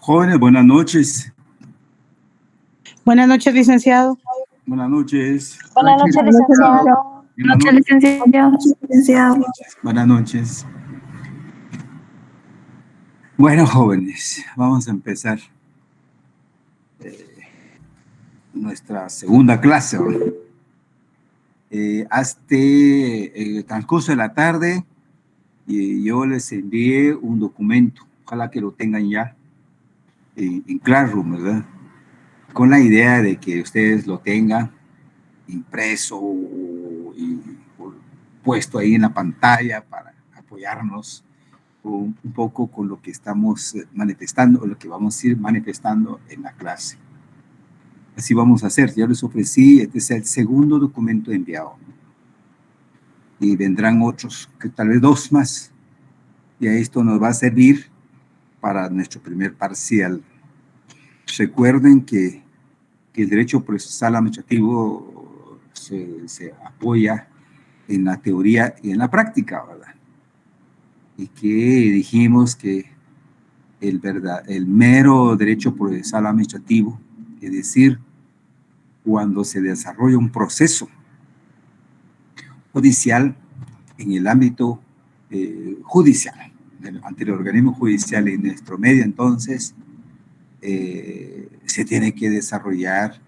Jóvenes, buenas noches. Buenas noches, licenciado. Buenas noches. Buenas noches, licenciado. Buenas Noches, licenciado. Buenas noches. Bueno, jóvenes, vamos a empezar nuestra segunda clase. Hasta el transcurso de la tarde yo les envié un documento, ojalá que lo tengan ya en Classroom, ¿verdad? Con la idea de que ustedes lo tengan impreso y puesto ahí en la pantalla para apoyarnos un poco con lo que estamos manifestando, o lo que vamos a ir manifestando en la clase. Así vamos a hacer. Ya les ofrecí, este es el segundo documento enviado. Y vendrán otros, que tal vez dos más. Y esto nos va a servir para nuestro primer parcial. Recuerden que el derecho procesal administrativo se apoya en la teoría y en la práctica, ¿verdad? Y que dijimos que el mero derecho procesal administrativo, es decir, cuando se desarrolla un proceso judicial en el ámbito judicial, ante el organismo judicial en nuestro medio, entonces se tiene que desarrollar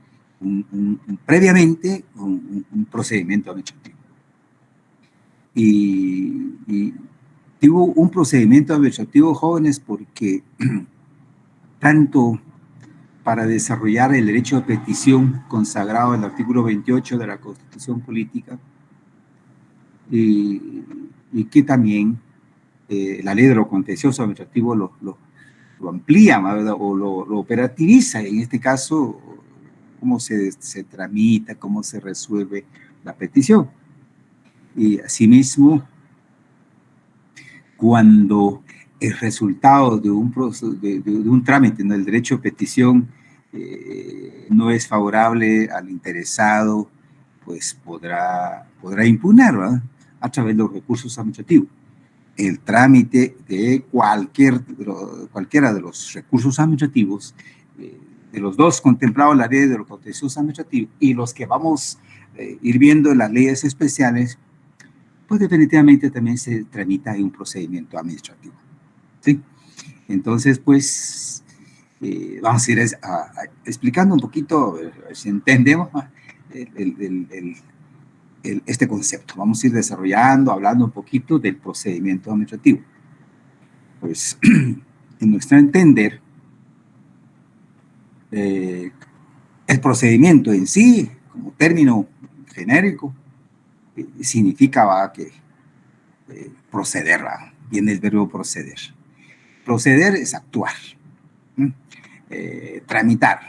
previamente un procedimiento administrativo. Y digo un procedimiento administrativo, jóvenes, porque tanto para desarrollar el derecho de petición consagrado en el artículo 28 de la Constitución Política, y que también la ley de lo contencioso administrativo lo amplía, ¿verdad? O lo operativiza, en este caso, cómo se tramita, cómo se resuelve la petición. Y asimismo, cuando el resultado de un trámite en el derecho de petición no es favorable al interesado, pues podrá impugnar, ¿verdad? A través de los recursos administrativos. El trámite de cualquiera de los recursos administrativos, de los dos contemplados en la ley de los contenciosos administrativos y los que vamos a ir viendo en las leyes especiales, pues definitivamente también se tramita en un procedimiento administrativo, ¿sí? Entonces, pues, vamos a ir explicando un poquito, si entendemos este concepto. Vamos a ir desarrollando, hablando un poquito del procedimiento administrativo. Pues, en nuestro entender, el procedimiento en sí, como término genérico, significa que proceder, viene el verbo proceder. Proceder es actuar, tramitar,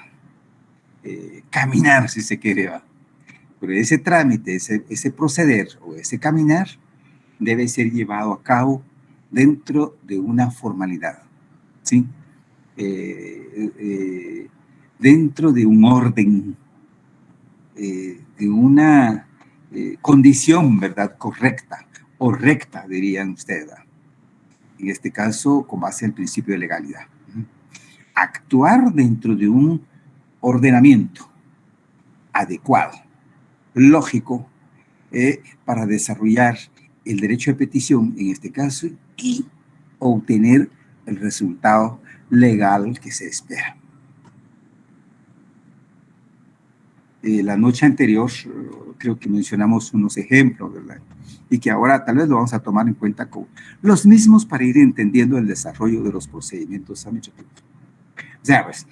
caminar, si se quiere, ¿va? Pero ese trámite, ese proceder o ese caminar debe ser llevado a cabo dentro de una formalidad, ¿sí? Dentro de un orden, de una condición, ¿verdad? Correcta o recta, dirían ustedes, ¿verdad? En este caso, con base en el principio de legalidad. Actuar dentro de un ordenamiento adecuado, lógico, para desarrollar el derecho de petición, en este caso, y obtener el resultado legal que se espera. La noche anterior creo que mencionamos unos ejemplos, ¿verdad? Y que ahora tal vez lo vamos a tomar en cuenta con los mismos para ir entendiendo el desarrollo de los procedimientos administrativos. O sea, pues,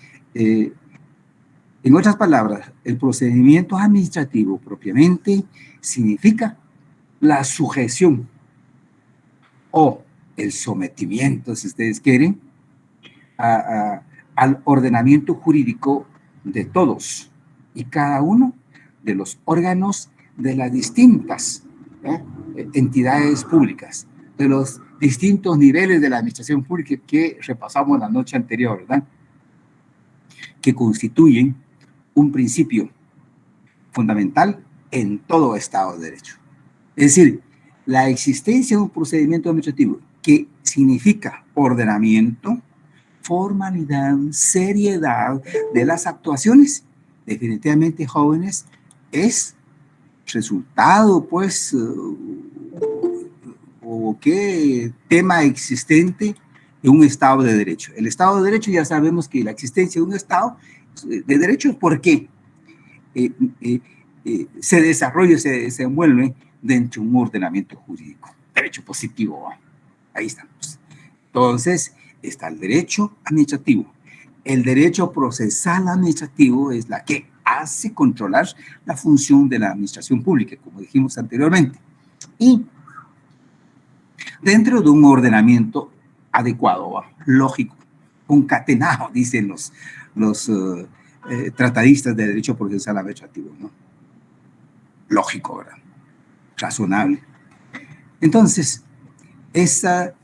en otras palabras, el procedimiento administrativo propiamente significa la sujeción o el sometimiento, si ustedes quieren, al ordenamiento jurídico de todos y cada uno de los órganos de las distintas entidades públicas, de los distintos niveles de la administración pública que repasamos la noche anterior, ¿verdad? Que constituyen un principio fundamental en todo Estado de Derecho. Es decir, la existencia de un procedimiento administrativo que significa ordenamiento formalidad, seriedad de las actuaciones. Definitivamente, jóvenes, es resultado, pues, o qué tema existente de un Estado de Derecho. El Estado de Derecho, ya sabemos que la existencia de un Estado de Derecho, ¿por qué? Se desarrolla, se desenvuelve dentro de un ordenamiento jurídico. Derecho positivo, ahí estamos. Entonces, está el derecho administrativo. El derecho procesal administrativo es la que hace controlar la función de la administración pública, como dijimos anteriormente. Y dentro de un ordenamiento adecuado, lógico, concatenado, dicen los tratadistas de derecho procesal administrativo, ¿no? Lógico, ¿verdad? Razonable. Entonces, ese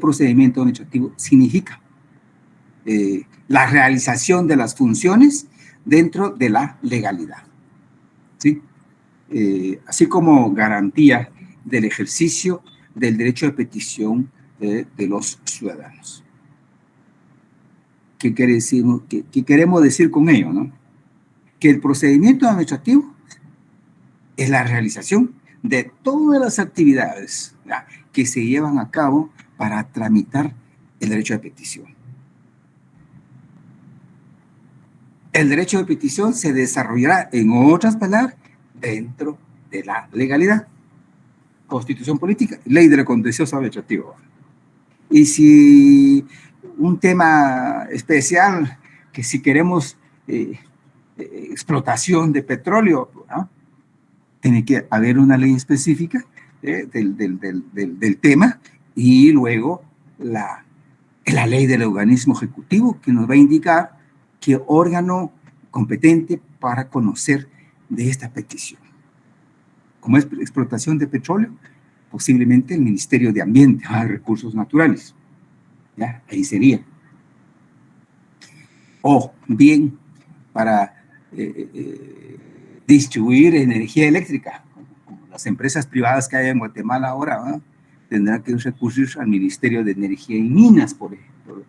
procedimiento administrativo significa la realización de las funciones dentro de la legalidad, ¿sí? Así como garantía del ejercicio del derecho de petición de los ciudadanos. ¿Qué queremos decir con ello, no? Que el procedimiento administrativo es la realización de todas las actividades, ¿ya?, que se llevan a cabo para tramitar el derecho de petición. El derecho de petición se desarrollará, en otras palabras, dentro de la legalidad. Constitución política, ley de lo contencioso administrativo. Y si un tema especial, que si queremos explotación de petróleo, ¿no?, tiene que haber una ley específica del tema, y luego la ley del organismo ejecutivo, que nos va a indicar qué órgano competente para conocer de esta petición. Como es explotación de petróleo, posiblemente el Ministerio de Ambiente, Recursos Naturales, ¿ya? Ahí sería. O bien para distribuir energía eléctrica, como las empresas privadas que hay en Guatemala ahora, ¿no?, tendrán que recurrir al Ministerio de Energía y Minas, por ejemplo,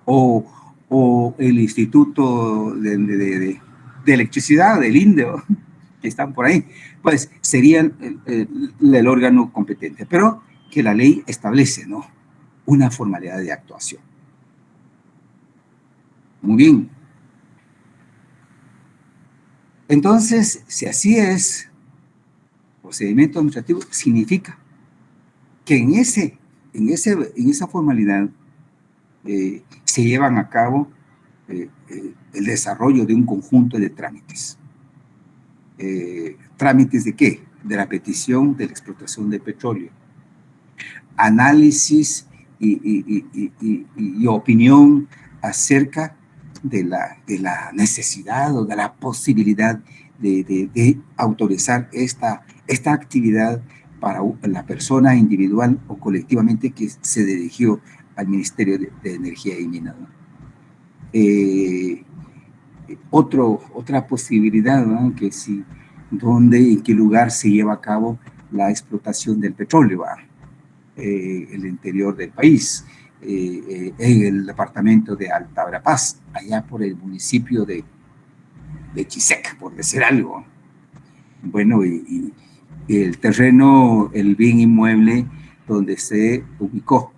o el Instituto de Electricidad, del INDE, ¿no?, que están por ahí, pues serían el órgano competente, pero que la ley establece, ¿no?, una formalidad de actuación. Muy bien. Entonces, si así es, procedimiento administrativo significa que en esa formalidad se llevan a cabo el desarrollo de un conjunto de trámites. ¿Trámites de qué? De la petición de la explotación de petróleo. Análisis y opinión acerca de la necesidad o de la posibilidad de autorizar esta actividad para la persona individual o colectivamente que se dirigió al Ministerio de Energía y Minas, ¿no? Otra posibilidad, ¿no?, que si, dónde, en qué lugar se lleva a cabo la explotación del petróleo, el interior del país, en el departamento de Alta Verapaz, allá por el municipio de Chisec, por decir algo. Bueno, y el terreno, el bien inmueble donde se ubicó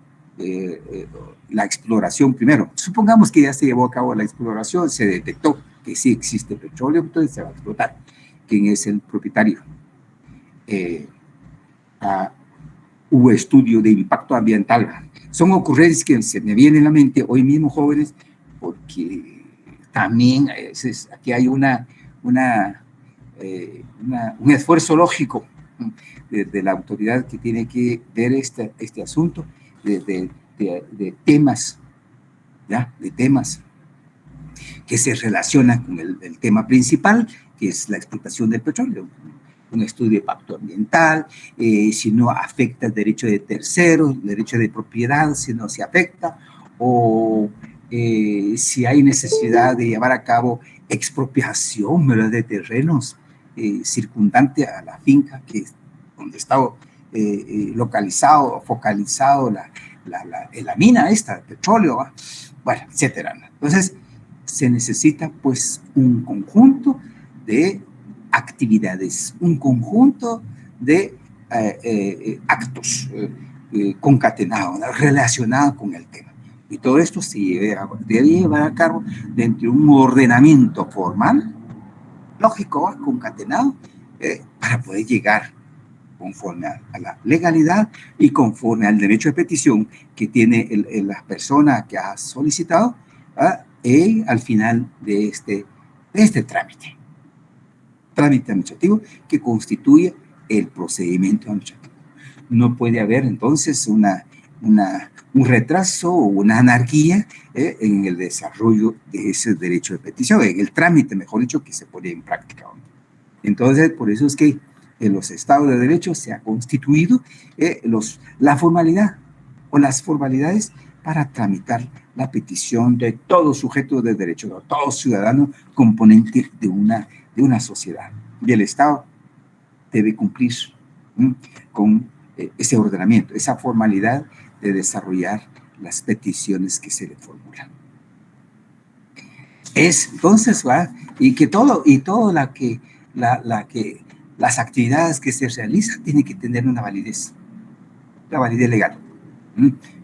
la exploración primero. Supongamos que ya se llevó a cabo la exploración, se detectó que sí existe petróleo, entonces se va a explotar. ¿Quién es el propietario? Hubo estudio de impacto ambiental. Son ocurrencias que se me vienen a la mente hoy mismo, jóvenes, porque también aquí hay un esfuerzo lógico de la autoridad que tiene que ver este asunto de temas, ¿ya?, de temas que se relacionan con el tema principal, que es la explotación del petróleo. Un estudio de impacto ambiental, si no afecta el derecho de terceros, el derecho de propiedad, si no se afecta, o si hay necesidad de llevar a cabo expropiación, ¿verdad?, de terrenos circundante a la finca donde está localizado, focalizado la mina esta, el petróleo, ¿va? Bueno, etcétera. Entonces, se necesita pues un conjunto de actividades, un conjunto de actos concatenados, relacionados con el tema. Y todo esto se debe llevar a cabo dentro de un ordenamiento formal, lógico, concatenado, para poder llegar conforme a la legalidad y conforme al derecho de petición que tiene la persona que ha solicitado al final de este trámite administrativo que constituye el procedimiento administrativo. No puede haber entonces un retraso o una anarquía en el desarrollo de ese derecho de petición, en el trámite, mejor dicho, que se pone en práctica. Entonces, por eso es que en los estados de derecho se ha constituido la formalidad o las formalidades para tramitar la petición de todo sujeto de derecho, de todo ciudadano componente de una sociedad. Y el Estado debe cumplir con ese ordenamiento, esa formalidad de desarrollar las peticiones que se le formulan. Entonces, y todo las actividades que se realizan tienen que tener una validez, la validez legal.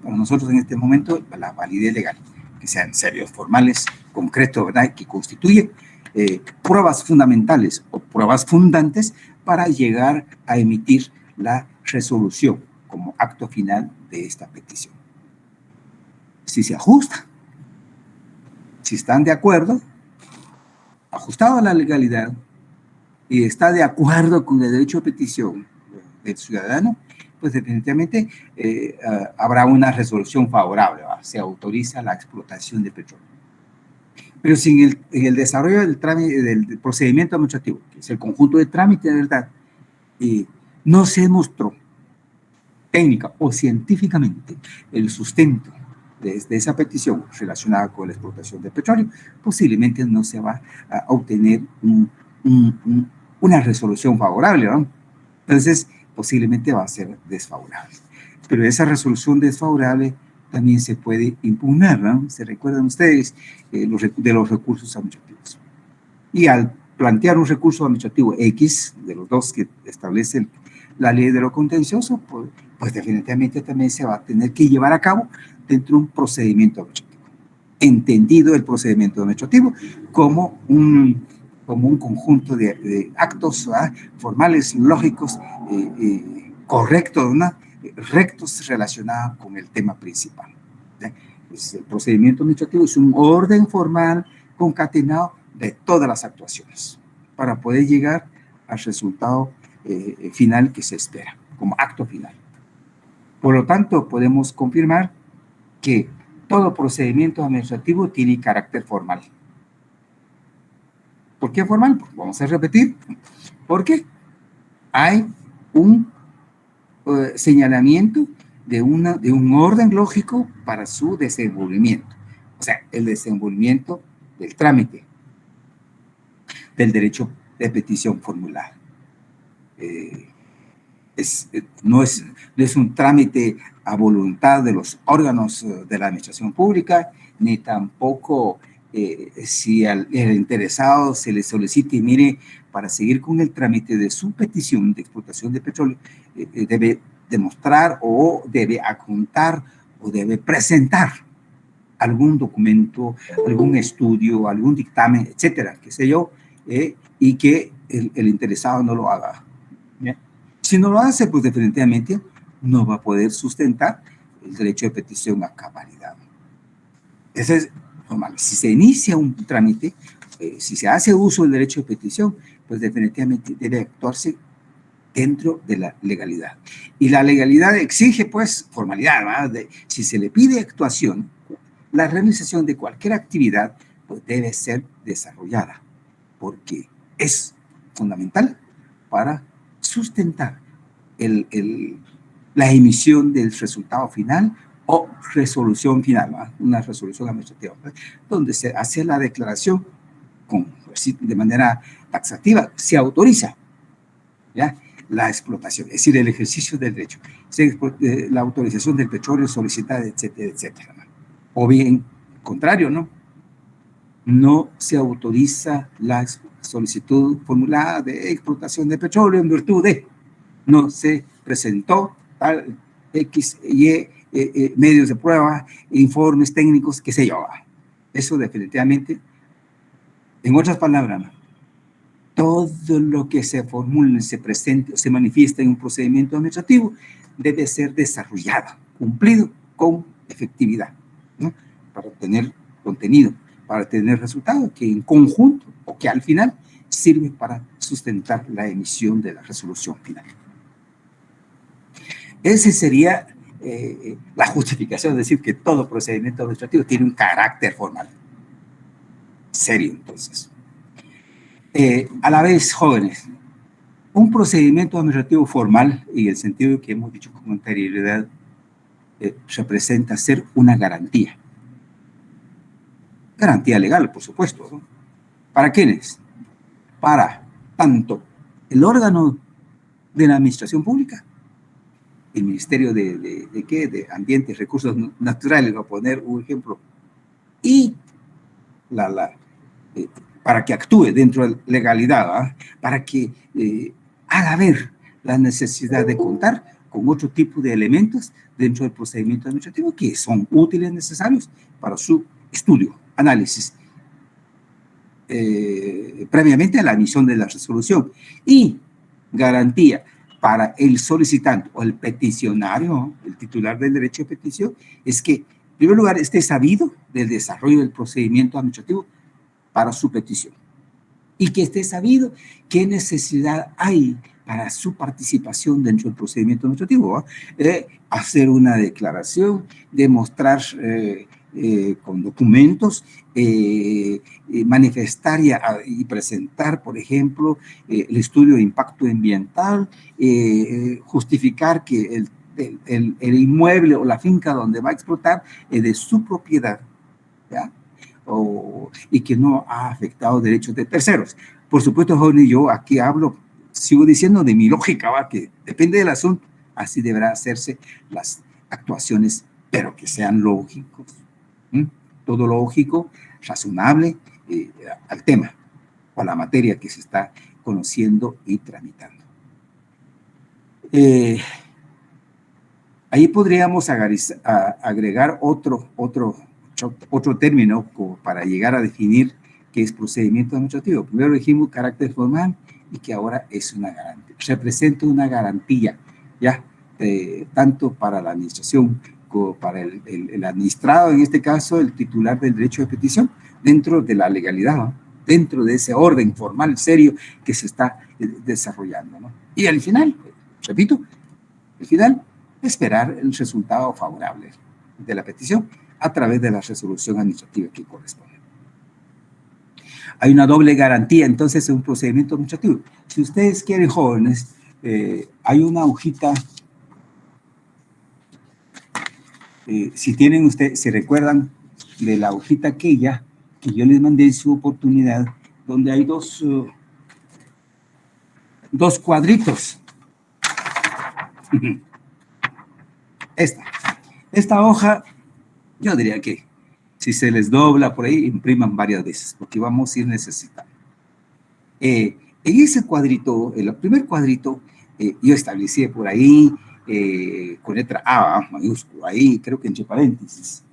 Para nosotros en este momento, la validez legal, que sean serios, formales, concretos, ¿verdad? Que constituyen pruebas fundamentales o pruebas fundantes para llegar a emitir la resolución como acto final de esta petición. Si se ajusta, si están de acuerdo, ajustado a la legalidad, y está de acuerdo con el derecho de petición del ciudadano, pues definitivamente habrá una resolución favorable, ¿va? Se autoriza la explotación de petróleo. Pero sin el desarrollo del procedimiento administrativo, que es el conjunto de trámites de verdad, no se demostró técnica o científicamente el sustento de esa petición relacionada con la explotación de petróleo, posiblemente no se va a obtener una resolución favorable, ¿no? Entonces, posiblemente va a ser desfavorable. Pero esa resolución desfavorable también se puede impugnar, ¿no? Se recuerdan ustedes de los recursos administrativos. Y al plantear un recurso administrativo X, de los dos que establece la ley de lo contencioso, pues definitivamente también se va a tener que llevar a cabo dentro de un procedimiento administrativo. Entendido el procedimiento administrativo como un conjunto de actos formales, lógicos, correctos, ¿no? Rectos relacionados con el tema principal. Pues el procedimiento administrativo es un orden formal concatenado de todas las actuaciones para poder llegar al resultado final que se espera, como acto final. Por lo tanto, podemos confirmar que todo procedimiento administrativo tiene carácter formal. ¿Por qué formal? Pues vamos a repetir. Porque hay un señalamiento de un orden lógico para su desenvolvimiento. O sea, el desenvolvimiento del trámite del derecho de petición formulada. No es un trámite a voluntad de los órganos de la administración pública, ni tampoco si al interesado se le solicite, mire, para seguir con el trámite de su petición de explotación de petróleo, debe demostrar o debe adjuntar o debe presentar algún documento, algún estudio, algún dictamen, etcétera, qué sé yo, y que el interesado no lo haga. ¿Bien? Si no lo hace, pues definitivamente no va a poder sustentar el derecho de petición a cabalidad. Eso es normal. Si se inicia un trámite, si se hace uso del derecho de petición, pues definitivamente debe actuarse dentro de la legalidad. Y la legalidad exige, pues, formalidad, ¿verdad? Si se le pide actuación, la realización de cualquier actividad, pues debe ser desarrollada, porque es fundamental para sustentar la emisión del resultado final o resolución final, ¿verdad? Una resolución administrativa, ¿verdad? Donde se hace la declaración de manera taxativa, se autoriza, ¿ya?, la explotación, es decir, el ejercicio del derecho. la autorización del petróleo solicitada, etcétera, etcétera, ¿no? O bien, contrario, ¿no? No se autoriza la solicitud formulada de explotación de petróleo en virtud de no se presentó tal X, Y, medios de prueba, informes técnicos, qué sé yo. Eso definitivamente, en otras palabras, ¿no? Todo lo que se formule, se presente o se manifiesta en un procedimiento administrativo debe ser desarrollado, cumplido con efectividad, ¿no? Para obtener contenido, para tener resultados que en conjunto o que al final sirve para sustentar la emisión de la resolución final. Esa sería la justificación de decir que todo procedimiento administrativo tiene un carácter formal. Serio, entonces. A la vez, jóvenes, un procedimiento administrativo formal, en el sentido que hemos dicho con anterioridad, representa ser una garantía. Garantía legal, por supuesto, ¿no? ¿Para quiénes? Para tanto el órgano de la administración pública, el Ministerio de ¿qué? De Ambiente y Recursos Naturales, voy a poner un ejemplo, y para que actúe dentro de la legalidad, ¿eh? Para que haga ver la necesidad de contar con otro tipo de elementos dentro del procedimiento administrativo que son útiles, necesarios para su estudio, análisis, previamente a la emisión de la resolución, y garantía para el solicitante o el peticionario, el titular del derecho de petición, es que, en primer lugar, esté sabido del desarrollo del procedimiento administrativo para su petición y que esté sabido qué necesidad hay para su participación dentro del procedimiento administrativo, hacer una declaración, demostrar con documentos, manifestar y presentar, por ejemplo, el estudio de impacto ambiental, justificar que el inmueble o la finca donde va a explotar es de su propiedad, ¿ya? Y que no ha afectado derechos de terceros. Por supuesto, jóvenes, yo aquí sigo diciendo de mi lógica, ¿va? Que depende del asunto, así deberán hacerse las actuaciones, pero que sean lógicos, todo lógico, razonable al tema o a la materia que se está conociendo y tramitando. Ahí podríamos agregar otro término para llegar a definir qué es procedimiento administrativo. Primero dijimos carácter formal y que ahora es una garantía. Representa una garantía, ¿ya? Tanto para la administración como para el administrado, en este caso el titular del derecho de petición, dentro de la legalidad, ¿no? Dentro de ese orden formal, serio, que se está desarrollando, ¿no? Y al final, repito, al final, esperar el resultado favorable de la petición a través de la resolución administrativa que corresponde. Hay una doble garantía, entonces, en un procedimiento administrativo. Si ustedes quieren, jóvenes, hay una hojita, si tienen ustedes, se recuerdan de la hojita aquella que yo les mandé en su oportunidad, donde hay dos cuadritos. Esta hoja, yo diría que si se les dobla por ahí, impriman varias veces, porque vamos a ir necesitando. En ese cuadrito, el primer cuadrito, yo establecí por ahí, con letra A, mayúsculo, ahí creo que entre paréntesis,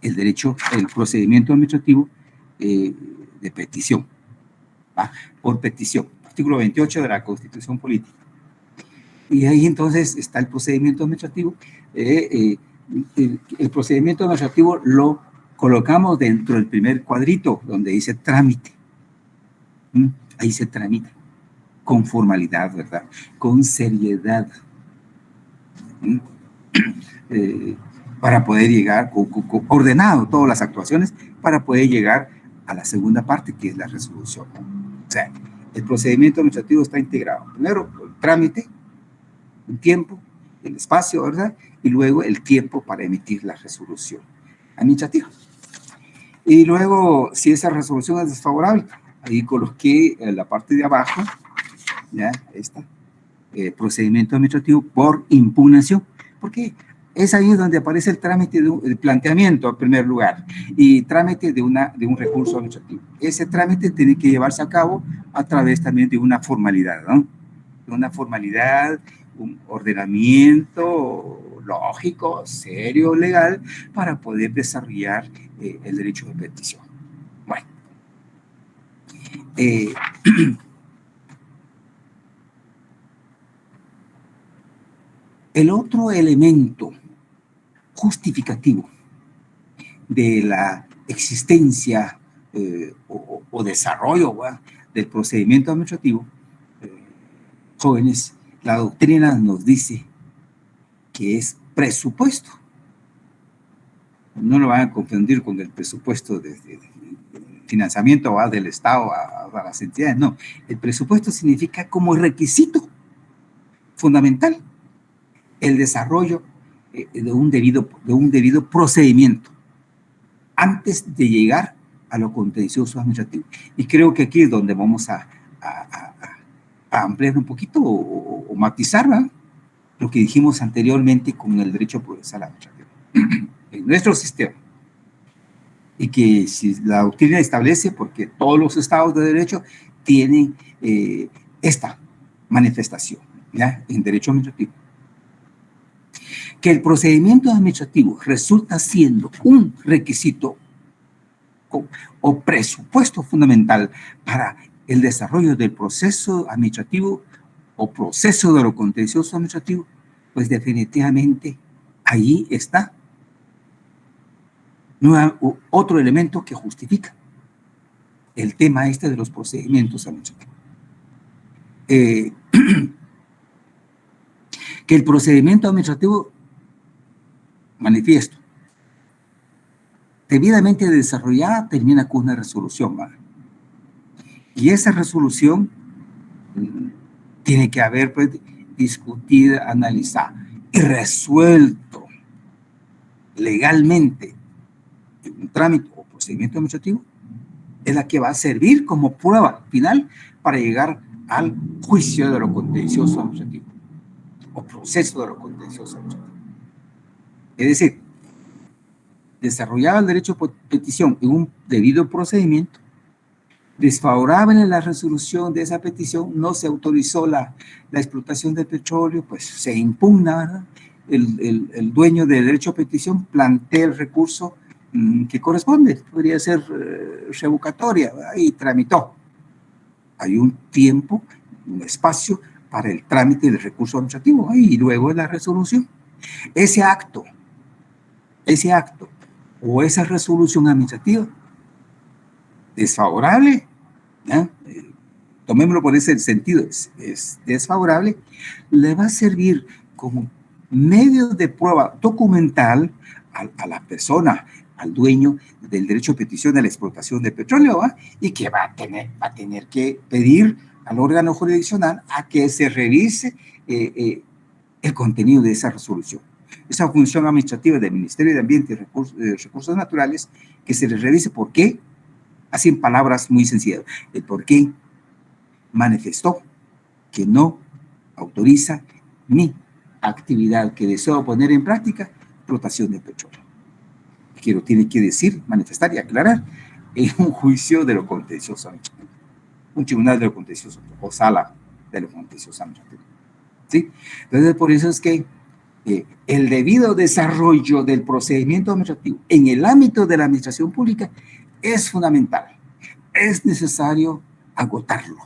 el procedimiento administrativo de petición, ¿va? Por petición, artículo 28 de la Constitución Política. Y ahí entonces está el procedimiento administrativo. El procedimiento administrativo lo colocamos dentro del primer cuadrito donde dice trámite. Ahí se tramita con formalidad, ¿verdad? Con seriedad. Para poder llegar, ordenado todas las actuaciones, para poder llegar a la segunda parte, que es la resolución. O sea, el procedimiento administrativo está integrado. Primero, el trámite, un tiempo, el espacio, ¿verdad? Y luego el tiempo para emitir la resolución administrativa. Y luego, si esa resolución es desfavorable, ahí coloqué en la parte de abajo, ya, procedimiento administrativo por impugnación. Porque es ahí donde aparece el trámite el planteamiento en primer lugar y trámite de un recurso administrativo. Ese trámite tiene que llevarse a cabo a través también de una formalidad, ¿no? De una formalidad, un ordenamiento lógico, serio, legal, para poder desarrollar el derecho de petición. Bueno. El otro elemento justificativo de la existencia o desarrollo del procedimiento administrativo, jóvenes, la doctrina nos dice que es presupuesto. No lo van a confundir con el presupuesto de financiamiento del Estado a las entidades, no. El presupuesto significa como requisito fundamental el desarrollo de un debido procedimiento antes de llegar a lo contencioso administrativo. Y creo que aquí es donde vamos a ampliar un poquito o matizar, ¿verdad?, lo que dijimos anteriormente con el derecho procesal administrativo. En nuestro sistema, y que si la doctrina establece, porque todos los estados de derecho tienen esta manifestación, ¿ya?, en derecho administrativo, que el procedimiento administrativo resulta siendo un requisito o presupuesto fundamental para el desarrollo del proceso administrativo o proceso de lo contencioso administrativo, pues definitivamente ahí está otro elemento que justifica el tema de los procedimientos administrativos. Que el procedimiento administrativo, manifiesto, debidamente desarrollada, termina con una resolución, ¿vale? Y esa resolución tiene que haber, pues, discutida, analizada y resuelto legalmente un trámite o procedimiento administrativo, es la que va a servir como prueba final para llegar al juicio de lo contencioso administrativo o proceso de lo contencioso administrativo. Es decir, desarrollaba el derecho de petición en un debido procedimiento, desfavorable en la resolución de esa petición, no se autorizó la explotación del petróleo, pues se impugna, ¿verdad? El dueño del derecho a petición plantea el recurso que corresponde, podría ser revocatoria, ¿verdad?, y tramitó. Hay un tiempo, un espacio para el trámite del recurso administrativo, ¿verdad?, y luego la resolución. Ese acto o esa resolución administrativa desfavorable, ¿eh?, tomémoslo por ese sentido, es desfavorable, le va a servir como medio de prueba documental a la persona, al dueño del derecho a petición de la explotación de petróleo, ¿eh?, y que va a tener que pedir al órgano jurisdiccional a que se revise el contenido de esa resolución. Esa función administrativa del Ministerio de Ambiente y Recursos Naturales, que se les revise por qué, así en palabras muy sencillas, el por qué manifestó que no autoriza mi actividad que deseo poner en práctica, explotación de petróleo. Que lo tiene que decir, manifestar y aclarar en un juicio de lo contencioso administrativo, un tribunal de lo contencioso o sala de lo contencioso administrativo, ¿sí? Entonces, por eso es que el debido desarrollo del procedimiento administrativo en el ámbito de la administración pública es fundamental. Es necesario agotarlo,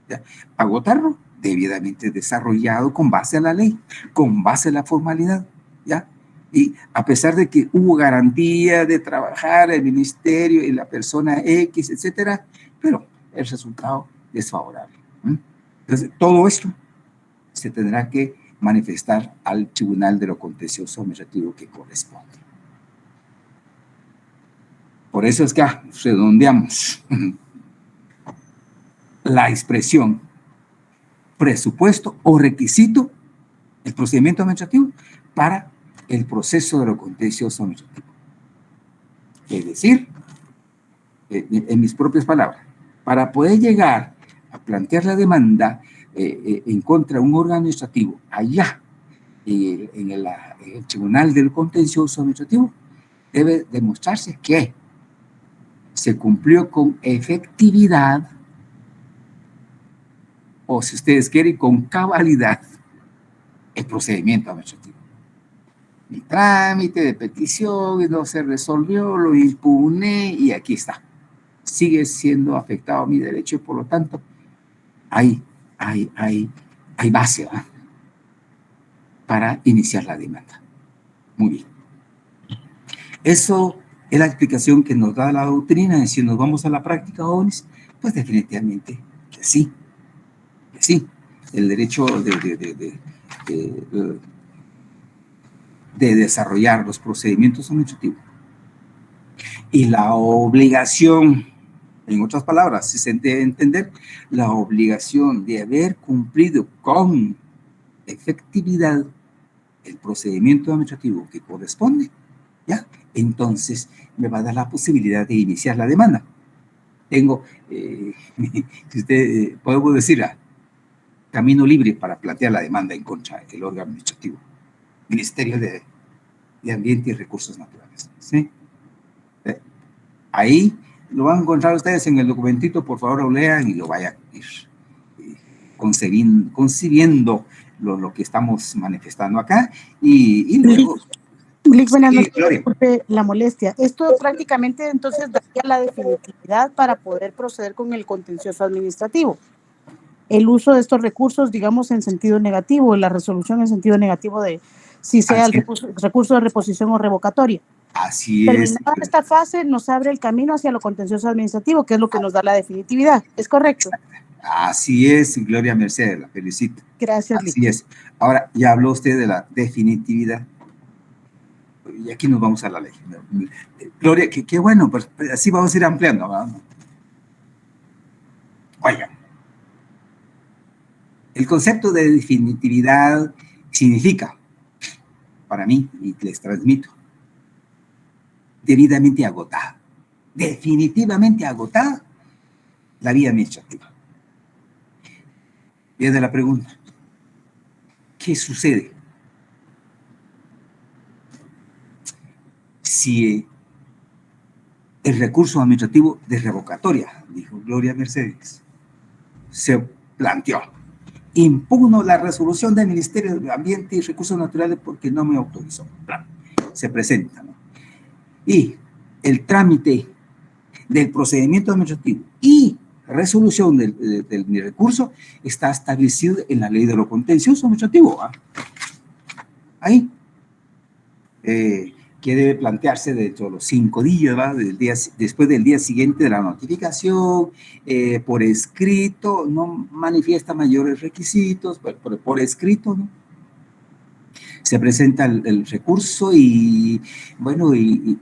¿ya? Agotarlo debidamente desarrollado con base a la ley, con base a la formalidad, ¿ya? Y a pesar de que hubo garantía de trabajar el ministerio y la persona X, etcétera, pero el resultado es favorable. Entonces, todo esto se tendrá que manifestar al tribunal de lo contencioso administrativo que corresponde. Por eso es que redondeamos la expresión presupuesto o requisito, el procedimiento administrativo para el proceso de lo contencioso administrativo. Es decir, en mis propias palabras, para poder llegar a plantear la demanda en contra de un órgano administrativo allá Y en el Tribunal del Contencioso Administrativo debe demostrarse que se cumplió con efectividad, o si ustedes quieren, con cabalidad, el procedimiento administrativo. Mi trámite de petición no se resolvió, lo impugné y aquí está. Sigue siendo afectado mi derecho y por lo tanto hay base, ¿verdad?, para iniciar la demanda. Muy bien. Eso es la explicación que nos da la doctrina, y si nos vamos a la práctica, jóvenes, pues definitivamente que sí. Que sí. El derecho de desarrollar los procedimientos administrativos y la obligación, en otras palabras, si se debe entender, la obligación de haber cumplido con efectividad el procedimiento administrativo que corresponde, ¿ya? Entonces me va a dar la posibilidad de iniciar la demanda. Tengo, si usted, podemos decir, camino libre para plantear la demanda en contra del órgano administrativo, Ministerio de Ambiente y Recursos Naturales, ¿sí? Ahí lo van a encontrar ustedes en el documentito, por favor lo lean y lo vayan a ir concibiendo lo que estamos manifestando acá, y luego... Glick, buenas Sí, noches, Gloria. disculpe la molestia. Esto prácticamente entonces daría la definitividad para poder proceder con el contencioso administrativo. El uso de estos recursos, digamos, en sentido negativo, la resolución en sentido negativo de si sea el recurso de reposición o revocatoria. Así es. Terminada esta fase, nos abre el camino hacia lo contencioso administrativo, que es lo que nos da la definitividad. ¿Es correcto? Así es, Gloria Mercedes, la felicito. Gracias, Así Glick. es. Ahora, ya habló usted de la definitividad. Y aquí nos vamos a la ley. Gloria, qué bueno, pues así vamos a ir ampliando, ¿verdad? Oigan, el concepto de definitividad significa, para mí, y les transmito, debidamente agotada, definitivamente agotada la vía administrativa. Viene la pregunta, ¿qué sucede si el recurso administrativo de revocatoria, dijo Gloria Mercedes, se planteó? Impugno la resolución del Ministerio de Ambiente y Recursos Naturales porque no me autorizó. Se presenta, ¿no? Y el trámite del procedimiento administrativo y resolución del mi recurso está establecido en la ley de lo contencioso administrativo, ¿ah? Ahí. Que debe plantearse dentro de los 5 días, ¿va?, después del día siguiente de la notificación, por escrito, no manifiesta mayores requisitos, por escrito, ¿no? Se presenta el recurso y, bueno, y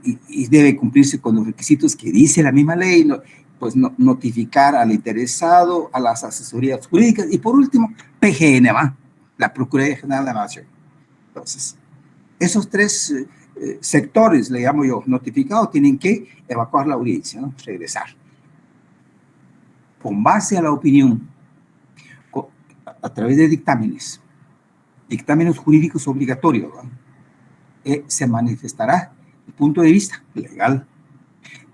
debe cumplirse con los requisitos que dice la misma ley, ¿no? Pues notificar al interesado, a las asesorías jurídicas y por último, PGN, ¿va?, la Procuraduría General de la Nación. Entonces, esos 3 sectores, le llamo yo, notificados, tienen que evacuar la audiencia, ¿no?, regresar. Con base a la opinión, a través de dictámenes jurídicos obligatorios, ¿no?, se manifestará el punto de vista legal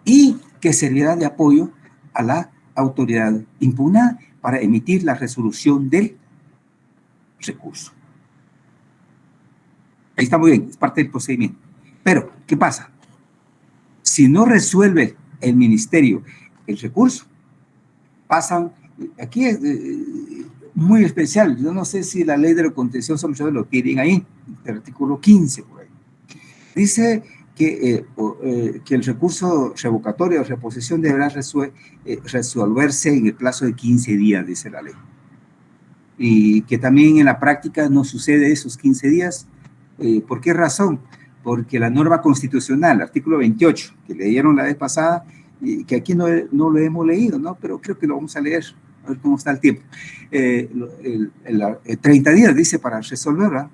y que servirá de apoyo a la autoridad impugnada para emitir la resolución del recurso. Ahí está muy bien, es parte del procedimiento. Pero, ¿qué pasa? Si no resuelve el ministerio el recurso, pasan, aquí es muy especial, yo no sé si la ley de lo contencioso lo tienen ahí, el artículo 15, por ahí. Dice que el recurso revocatorio o reposición deberá resolverse en el plazo de 15 días, dice la ley. Y que también en la práctica no sucede esos 15 días. ¿Por qué razón? Porque la norma constitucional, artículo 28, que leyeron la vez pasada, y que aquí no lo hemos leído, ¿no?, pero creo que lo vamos a leer, a ver cómo está el tiempo. 30 días dice para resolverla.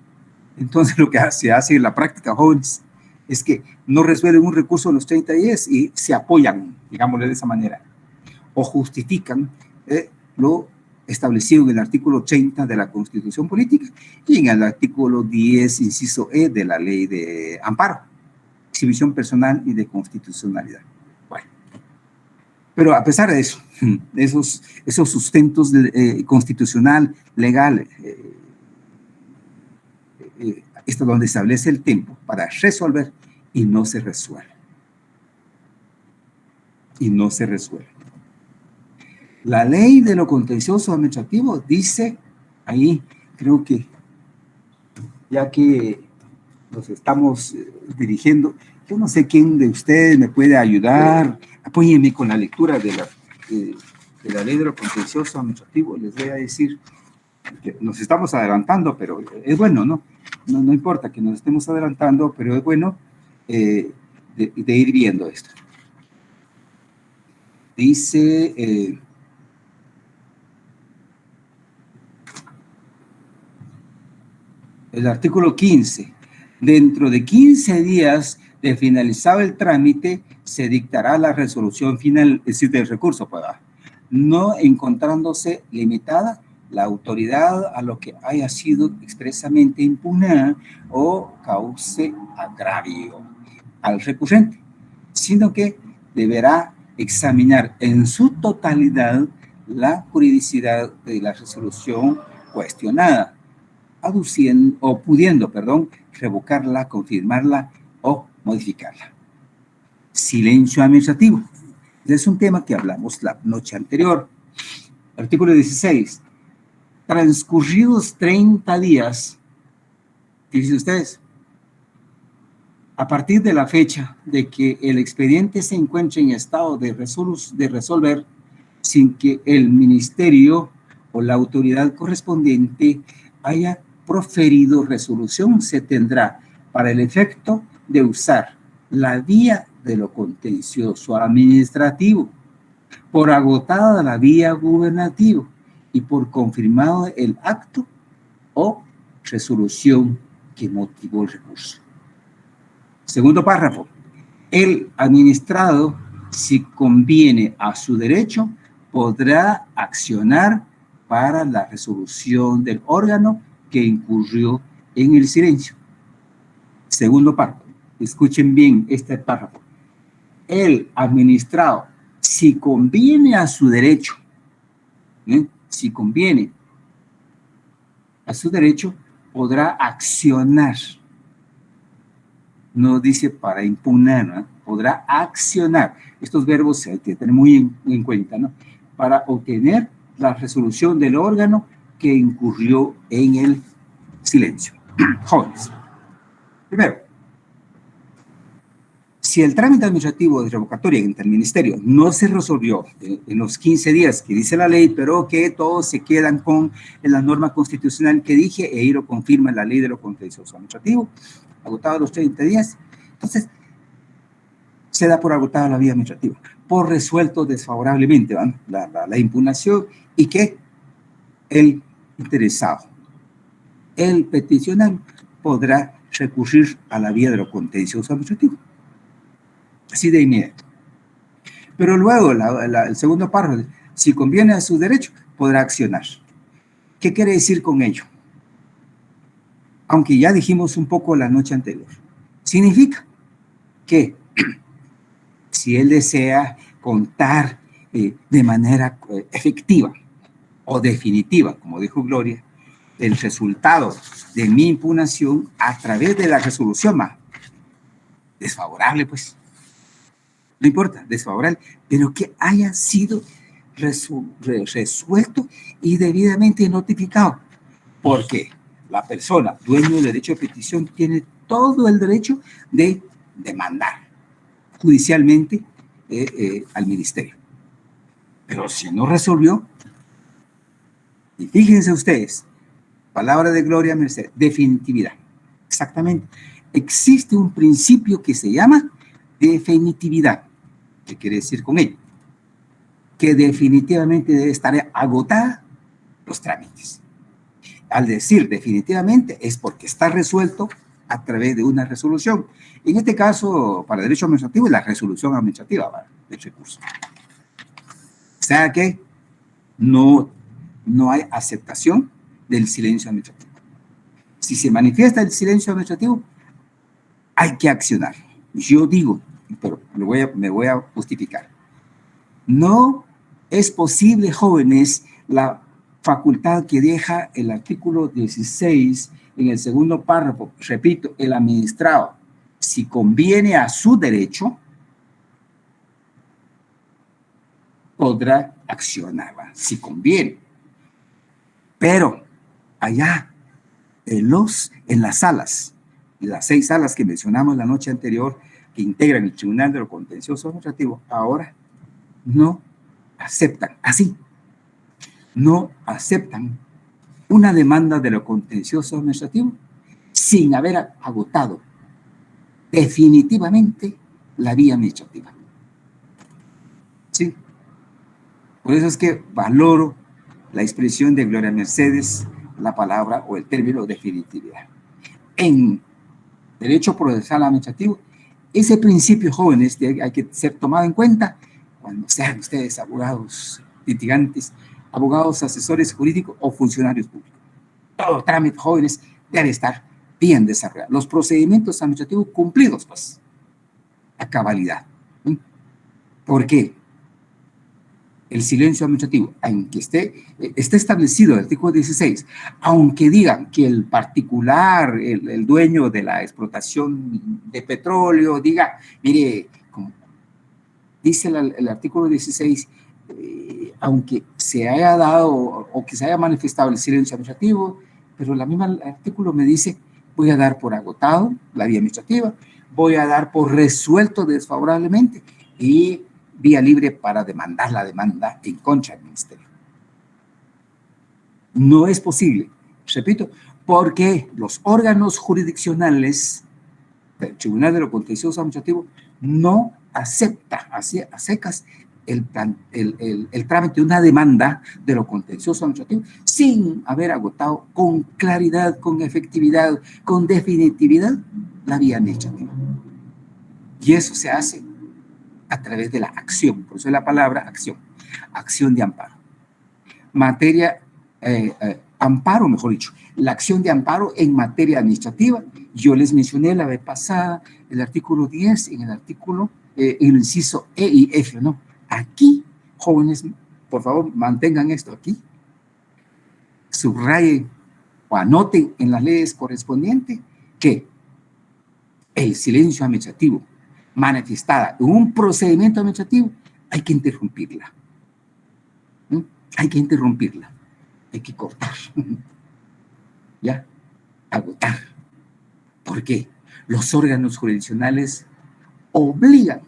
Entonces lo que se hace en la práctica, jóvenes, es que no resuelven un recurso en los 30 días y se apoyan, digámosle de esa manera, o justifican establecido en el artículo 80 de la Constitución Política y en el artículo 10, inciso E, de la Ley de Amparo, exhibición personal y de constitucionalidad. Bueno, pero a pesar de eso, esos sustentos constitucional, legal, esto es donde establece el tiempo para resolver y no se resuelve. Y no se resuelve. La ley de lo contencioso administrativo dice, ahí creo que ya que nos estamos dirigiendo, yo no sé quién de ustedes me puede ayudar, apóyenme con la lectura de la ley de lo contencioso administrativo. Les voy a decir que nos estamos adelantando, pero es bueno, ¿no? No importa que nos estemos adelantando, pero es bueno de ir viendo esto. Dice, el artículo 15, dentro de 15 días de finalizado el trámite, se dictará la resolución final, es decir, del recurso, no encontrándose limitada la autoridad a lo que haya sido expresamente impugnada o cause agravio al recurrente, sino que deberá examinar en su totalidad la juridicidad de la resolución cuestionada, aduciendo o pudiendo, revocarla, confirmarla o modificarla. Silencio administrativo. Es un tema que hablamos la noche anterior. Artículo 16. Transcurridos 30 días, fíjense ustedes, a partir de la fecha de que el expediente se encuentre en estado de resolver sin que el ministerio o la autoridad correspondiente haya proferido resolución, se tendrá para el efecto de usar la vía de lo contencioso administrativo, por agotada la vía gubernativa y por confirmado el acto o resolución que motivó el recurso. Segundo párrafo. El administrado, si conviene a su derecho, podrá accionar para la resolución del órgano que incurrió en el silencio. Segundo párrafo. Escuchen bien este párrafo. El administrado, si conviene a su derecho, si conviene a su derecho, podrá accionar. No dice para impugnar, ¿no? Podrá accionar. Estos verbos hay que tener muy en cuenta, ¿no? Para obtener la resolución del órgano que incurrió en el silencio. Jóvenes. Primero, si el trámite administrativo de revocatoria ante el ministerio no se resolvió en los 15 días que dice la ley, pero que todos se quedan con la norma constitucional que dije, e ahí lo confirma la ley de lo contencioso administrativo, agotado los 30 días, entonces se da por agotada la vía administrativa, por resuelto desfavorablemente, ¿no? la impugnación, y que el interesado, el peticionario, podrá recurrir a la vía de lo contencioso administrativo. Así de inmediato. Pero luego, el segundo párrafo, si conviene a su derecho, podrá accionar. ¿Qué quiere decir con ello? Aunque ya dijimos un poco la noche anterior. Significa que si él desea contar de manera efectiva o definitiva, como dijo Gloria, el resultado de mi impugnación a través de la resolución más desfavorable, pues, no importa, desfavorable, pero que haya sido resuelto y debidamente notificado, porque la persona, dueño del derecho de petición, tiene todo el derecho de demandar judicialmente al ministerio. Pero si no resolvió, y fíjense ustedes, palabra de Gloria Merced, definitividad. Exactamente. Existe un principio que se llama definitividad. ¿Qué quiere decir con ello? Que definitivamente debe estar agotada los trámites. Al decir definitivamente es porque está resuelto a través de una resolución. En este caso, para derecho administrativo, es la resolución administrativa del recurso. O sea que no no hay aceptación del silencio administrativo. Si se manifiesta el silencio administrativo, hay que accionar. Yo digo, pero me voy a justificar. No es posible, jóvenes, la facultad que deja el artículo 16 en el segundo párrafo, repito, el administrado, si conviene a su derecho, podrá accionarla, si conviene. Pero allá, en las salas, las 6 salas que mencionamos la noche anterior, que integran el Tribunal de lo Contencioso Administrativo, ahora no aceptan, así, no aceptan una demanda de lo contencioso administrativo sin haber agotado definitivamente la vía administrativa. ¿Sí? Por eso es que valoro la expresión de Gloria Mercedes, la palabra o el término definitividad. En derecho procesal administrativo, ese principio, jóvenes, hay que ser tomado en cuenta cuando sean ustedes abogados litigantes, abogados, asesores jurídicos o funcionarios públicos. Todo trámite, jóvenes, debe estar bien desarrollado. Los procedimientos administrativos cumplidos, pues, a cabalidad. ¿Por qué? El silencio administrativo, aunque esté establecido en el artículo 16, aunque digan que el particular, el dueño de la explotación de petróleo, diga, mire, como dice el artículo 16, aunque se haya dado o que se haya manifestado el silencio administrativo, pero la misma artículo me dice, voy a dar por agotado la vía administrativa, voy a dar por resuelto desfavorablemente y vía libre para demandar la demanda en contra del ministerio. No es posible, repito, porque los órganos jurisdiccionales del Tribunal de lo Contencioso Administrativo no acepta a secas el trámite de una demanda de lo contencioso administrativo sin haber agotado con claridad, con efectividad, con definitividad la vía administrativa. Y eso se hace a través de la acción, por eso es la palabra acción, acción de amparo. Materia, amparo, mejor dicho, la acción de amparo en materia administrativa. Yo les mencioné la vez pasada el artículo 10, en el artículo, en el inciso E y F, ¿no? Aquí, jóvenes, por favor, mantengan esto aquí, subrayen o anoten en las leyes correspondientes que el silencio administrativo manifestada en un procedimiento administrativo, hay que interrumpirla. Hay que interrumpirla. Hay que cortar. ¿Ya? Agotar. ¿Por qué? Los órganos jurisdiccionales obligan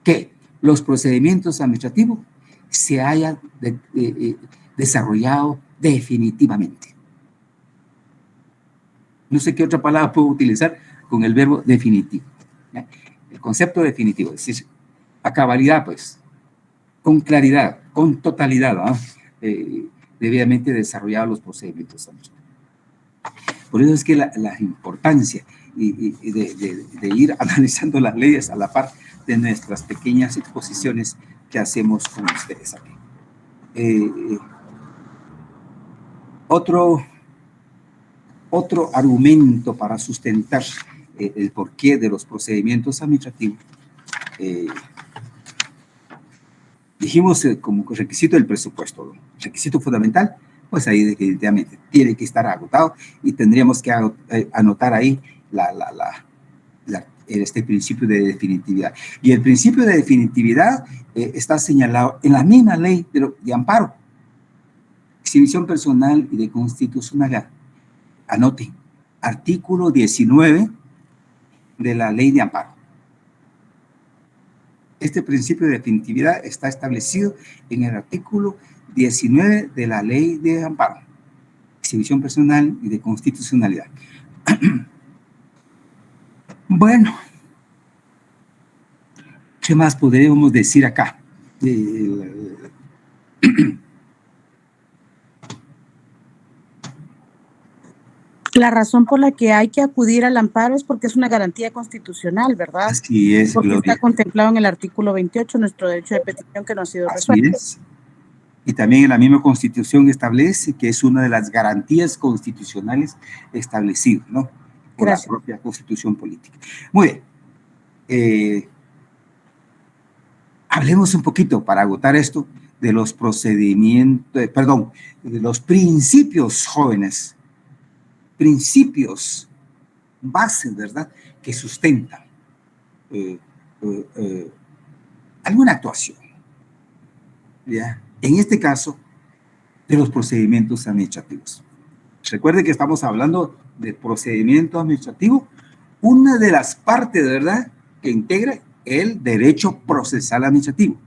que los procedimientos administrativos se hayan desarrollado definitivamente. No sé qué otra palabra puedo utilizar con el verbo definitivo. ¿Ya? El concepto definitivo, es decir, a cabalidad, pues, con claridad, con totalidad, ¿no? Debidamente desarrollados los procedimientos administrativos. Por eso es que la importancia de ir analizando las leyes a la par de nuestras pequeñas exposiciones que hacemos con ustedes aquí. Otro argumento para sustentar el porqué de los procedimientos administrativos, dijimos como requisito del presupuesto, requisito fundamental, pues ahí definitivamente tiene que estar agotado y tendríamos que anotar ahí este principio de definitividad. Y el principio de definitividad está señalado en la misma ley de amparo, exhibición personal y de constitucionalidad. Anoten, artículo 19 de la ley de amparo. Este principio de definitividad está establecido en el artículo 19 de la ley de amparo, exhibición personal y de constitucionalidad. Bueno, ¿qué más podríamos decir acá? La razón por la que hay que acudir al amparo es porque es una garantía constitucional, ¿verdad? Así es, porque Gloria. está contemplado en el artículo 28, nuestro derecho de petición que no ha sido Así resuelto. es. Y también en la misma Constitución establece que es una de las garantías constitucionales establecidas, ¿no? Por Gracias. la propia Constitución política. Muy bien. Hablemos un poquito, para agotar esto, de los procedimientos, de los principios jóvenes, principios, bases, ¿verdad?, que sustentan alguna actuación, ¿ya? En este caso, de los procedimientos administrativos. Recuerde que estamos hablando de procedimiento administrativo, una de las partes, ¿verdad?, que integra el derecho procesal administrativo.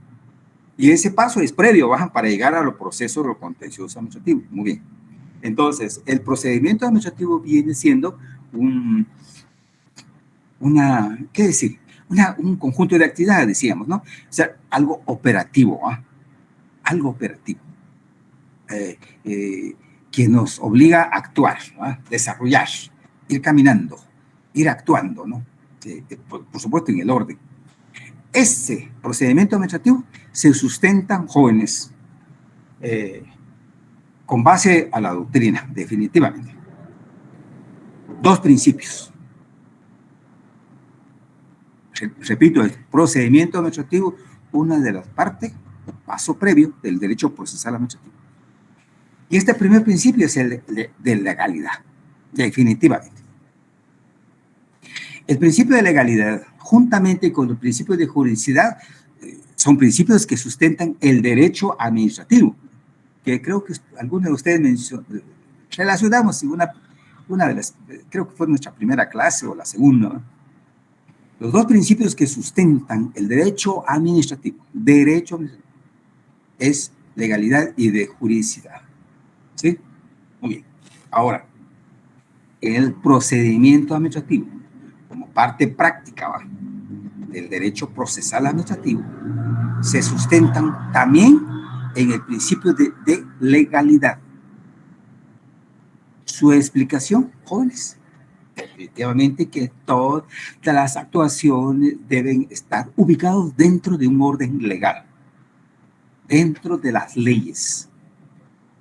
Y ese paso es previo, para llegar a los procesos de lo contencioso administrativo. Muy bien. Entonces, el procedimiento administrativo viene siendo un conjunto de actividades, decíamos, ¿no? O sea, algo operativo, algo operativo, que nos obliga a actuar, desarrollar, ir caminando, ir actuando, ¿no? Por supuesto, en el orden. Ese procedimiento administrativo se sustentan, jóvenes, con base a la doctrina, definitivamente. Dos principios. Repito, el procedimiento administrativo, una de las partes, un paso previo del derecho procesal administrativo. Y este primer principio es el de legalidad, definitivamente. El principio de legalidad, juntamente con el principio de juridicidad, son principios que sustentan el derecho administrativo, que creo que algunos de ustedes relacionamos en una de las, creo que fue nuestra primera clase o la segunda, ¿no? Los dos principios que sustentan el derecho administrativo es legalidad y de juridicidad. ¿Sí? Muy bien. Ahora, el procedimiento administrativo, como parte práctica del derecho procesal administrativo, se sustentan también en el principio de legalidad. Su explicación, jóvenes, definitivamente que todas las actuaciones deben estar ubicadas dentro de un orden legal, dentro de las leyes.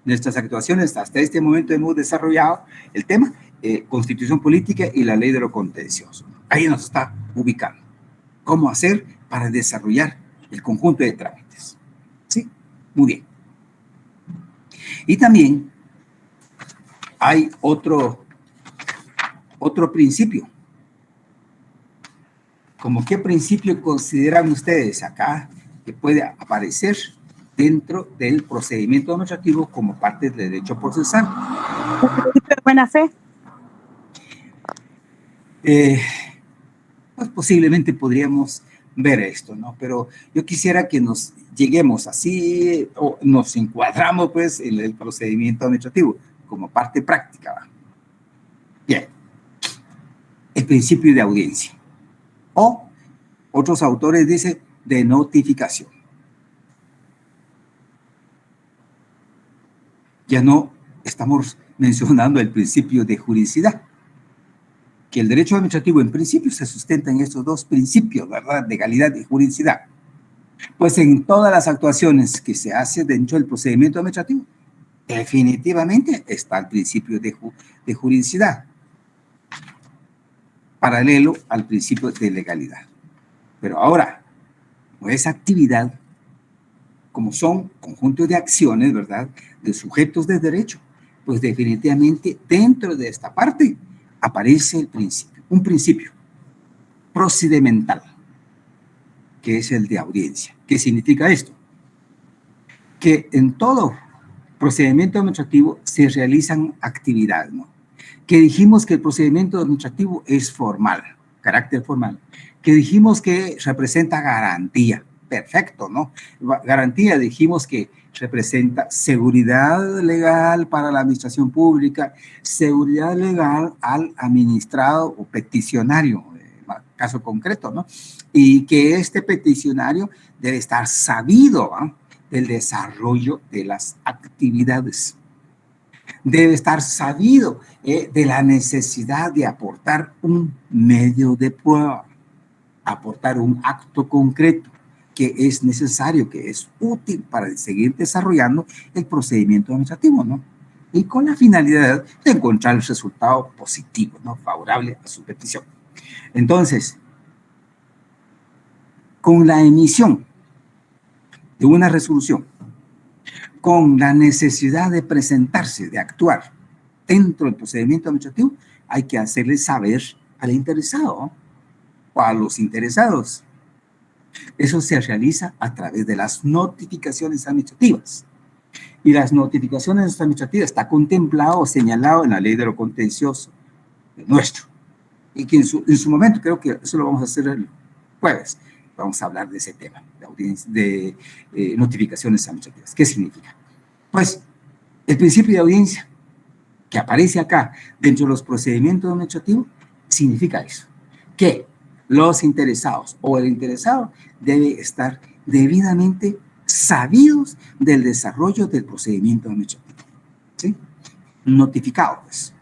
Nuestras actuaciones hasta este momento hemos desarrollado el tema Constitución Política y la Ley de lo Contencioso. Ahí nos está ubicando. ¿Cómo hacer para desarrollar el conjunto de trámites? ¿Sí? Muy bien. Y también hay otro principio. ¿Cómo qué principio consideran ustedes acá que puede aparecer dentro del procedimiento administrativo como parte del derecho procesal? Buena fe. Pues posiblemente podríamos ver esto, ¿no? Pero yo quisiera que nos lleguemos así, o nos encuadramos, pues, en el procedimiento administrativo como parte práctica. Bien. El principio de audiencia. O otros autores dicen de notificación. Ya no estamos mencionando el principio de juridicidad, que el derecho administrativo en principio se sustenta en estos dos principios, ¿verdad? Legalidad y juridicidad. Pues en todas las actuaciones que se hacen dentro del procedimiento administrativo, definitivamente está el principio de juridicidad, paralelo al principio de legalidad. Pero ahora, esa actividad, como son conjuntos de acciones, ¿verdad?, de sujetos de derecho, pues definitivamente dentro de esta parte aparece un principio procedimental, que es el de audiencia. ¿Qué significa esto? Que en todo procedimiento administrativo se realizan actividades, ¿no? Que dijimos que el procedimiento administrativo es formal, carácter formal, que dijimos que representa garantía, perfecto, ¿no? Garantía, dijimos que representa seguridad legal para la administración pública, seguridad legal al administrado o peticionario, caso concreto, ¿no? Y que este peticionario debe estar sabido, ¿no?, del desarrollo de las actividades. Debe estar sabido de la necesidad de aportar un medio de prueba, aportar un acto concreto, que es necesario, que es útil para seguir desarrollando el procedimiento administrativo, ¿no? Y con la finalidad de encontrar el resultado positivo, ¿no? Favorable a su petición. Entonces, con la emisión de una resolución, con la necesidad de presentarse, de actuar dentro del procedimiento administrativo, hay que hacerle saber al interesado, ¿no? O a los interesados. Eso se realiza a través de las notificaciones administrativas. Y las notificaciones administrativas está contemplado o señalado en la ley de lo contencioso nuestro. Y que en su momento, creo que eso lo vamos a hacer el jueves, vamos a hablar de ese tema, de notificaciones administrativas. ¿Qué significa? Pues el principio de audiencia que aparece acá dentro de los procedimientos administrativos significa eso, que los interesados o el interesado debe estar debidamente sabidos del desarrollo del procedimiento administrativo, ¿sí? Notificados.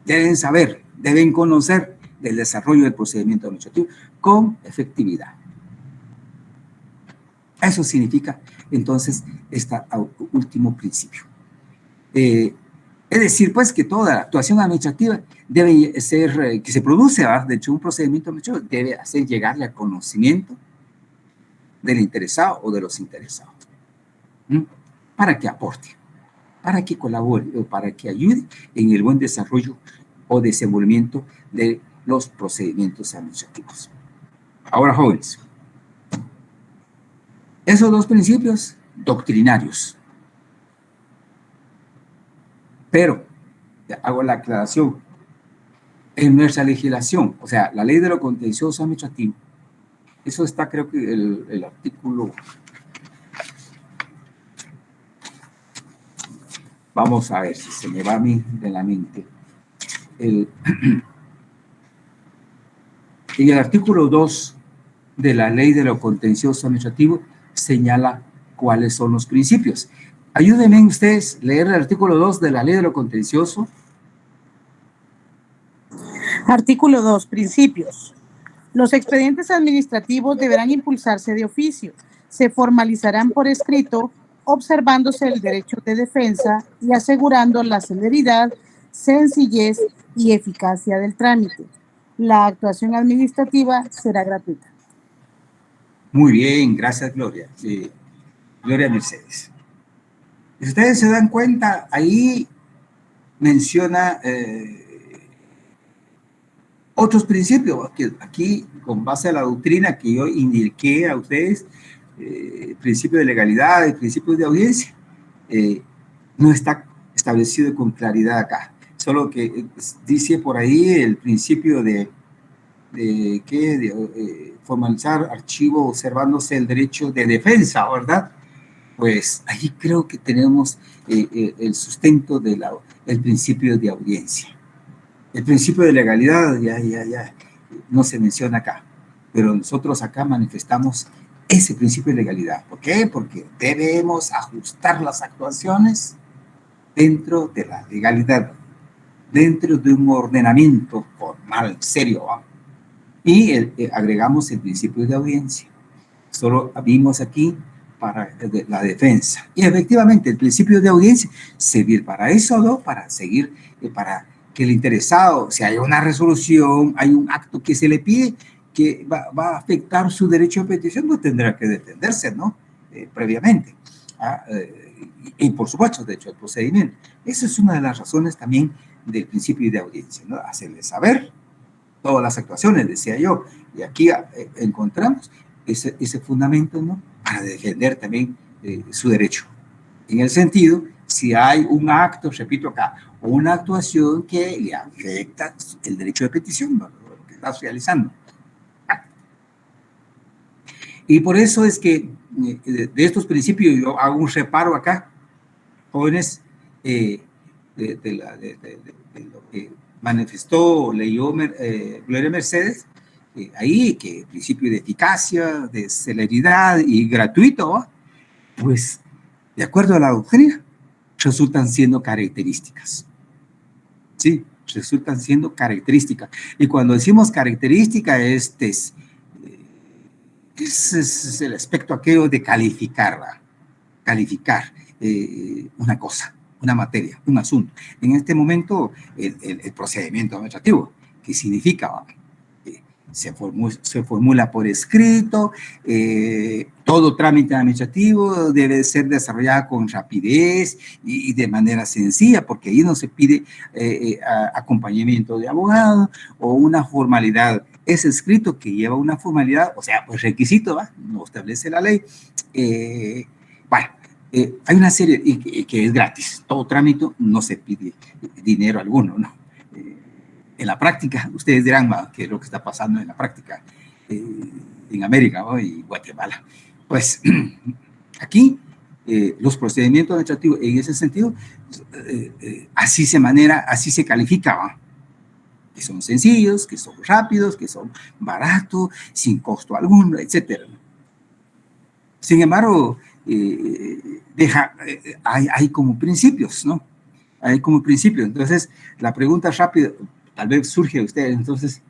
Deben saber, deben conocer del desarrollo del procedimiento administrativo con efectividad. Eso significa, entonces, este último principio. Es decir, pues, que toda actuación administrativa debe ser, que se produce dentro de un procedimiento administrativo, debe hacer llegarle al conocimiento del interesado o de los interesados. Para que aporte, para que colabore o para que ayude en el buen desarrollo o desenvolvimiento de los procedimientos administrativos. Ahora, jóvenes, esos dos principios doctrinarios. Pero, hago la aclaración, en nuestra legislación, o sea, la ley de lo contencioso administrativo, eso está, creo que el artículo, vamos a ver si se me va a mí de la mente, en el artículo 2 de la ley de lo contencioso administrativo señala cuáles son los principios. Ayúdenme ustedes a leer el artículo 2 de la ley de lo contencioso. Artículo 2, principios. Los expedientes administrativos deberán impulsarse de oficio, se formalizarán por escrito, observándose el derecho de defensa y asegurando la celeridad, sencillez y eficacia del trámite. La actuación administrativa será gratuita. Muy bien, gracias, Gloria. Gloria Mercedes. Si ustedes se dan cuenta, ahí menciona otros principios, que aquí, con base a la doctrina que yo indiqué a ustedes, principio de legalidad, el principio de audiencia, no está establecido con claridad acá. Solo que dice por ahí el principio de formalizar archivo observándose el derecho de defensa, ¿verdad? Pues ahí creo que tenemos el sustento del principio de audiencia. El principio de legalidad ya no se menciona acá, pero nosotros acá manifestamos ese principio de legalidad. ¿Por qué? Porque debemos ajustar las actuaciones dentro de la legalidad, dentro de un ordenamiento formal, serio, ¿va? Y agregamos el principio de audiencia. Solo vimos aquí para la defensa. Y efectivamente, el principio de audiencia servir para eso, ¿no? Para seguir, para que el interesado, si hay una resolución, hay un acto que se le pide que va a afectar su derecho de petición, no tendrá que defenderse, ¿no? Previamente. Y por supuesto, de hecho, el procedimiento. Esa es una de las razones también del principio de audiencia, ¿no? Hacerle saber todas las actuaciones, decía yo, y aquí encontramos ese fundamento, ¿no? Para defender también su derecho. En el sentido, si hay un acto, repito acá, una actuación que le afecta el derecho de petición, ¿no? Lo que estás realizando. Y por eso es que de estos principios yo hago un reparo acá, jóvenes, de lo que manifestó, leyó Gloria Mercedes, ahí que el principio de eficacia, de celeridad y gratuito, pues de acuerdo a la doctrina, resultan siendo características. Sí, resultan siendo características. Y cuando decimos característica, Ese es el aspecto aquello de calificar, ¿va? Calificar una cosa, una materia, un asunto. En este momento, el procedimiento administrativo, ¿qué significa? ¿Va? Se formula por escrito, todo trámite administrativo debe ser desarrollado con rapidez y de manera sencilla, porque ahí no se pide acompañamiento de abogado o una formalidad. Es escrito que lleva una formalidad, o sea, pues requisito, ¿va? No establece la ley. Bueno, hay una serie que es gratis. Todo trámite no se pide dinero alguno, ¿no? En la práctica, ustedes dirán, ¿qué es lo que está pasando en la práctica en América, ¿no? Y Guatemala? Pues aquí los procedimientos administrativos en ese sentido, así se califica, ¿no? Que son sencillos, que son rápidos, que son baratos, sin costo alguno, etc. Sin embargo, hay como principios, ¿no? Hay como principios. Entonces, la pregunta rápida, tal vez surge a ustedes, entonces,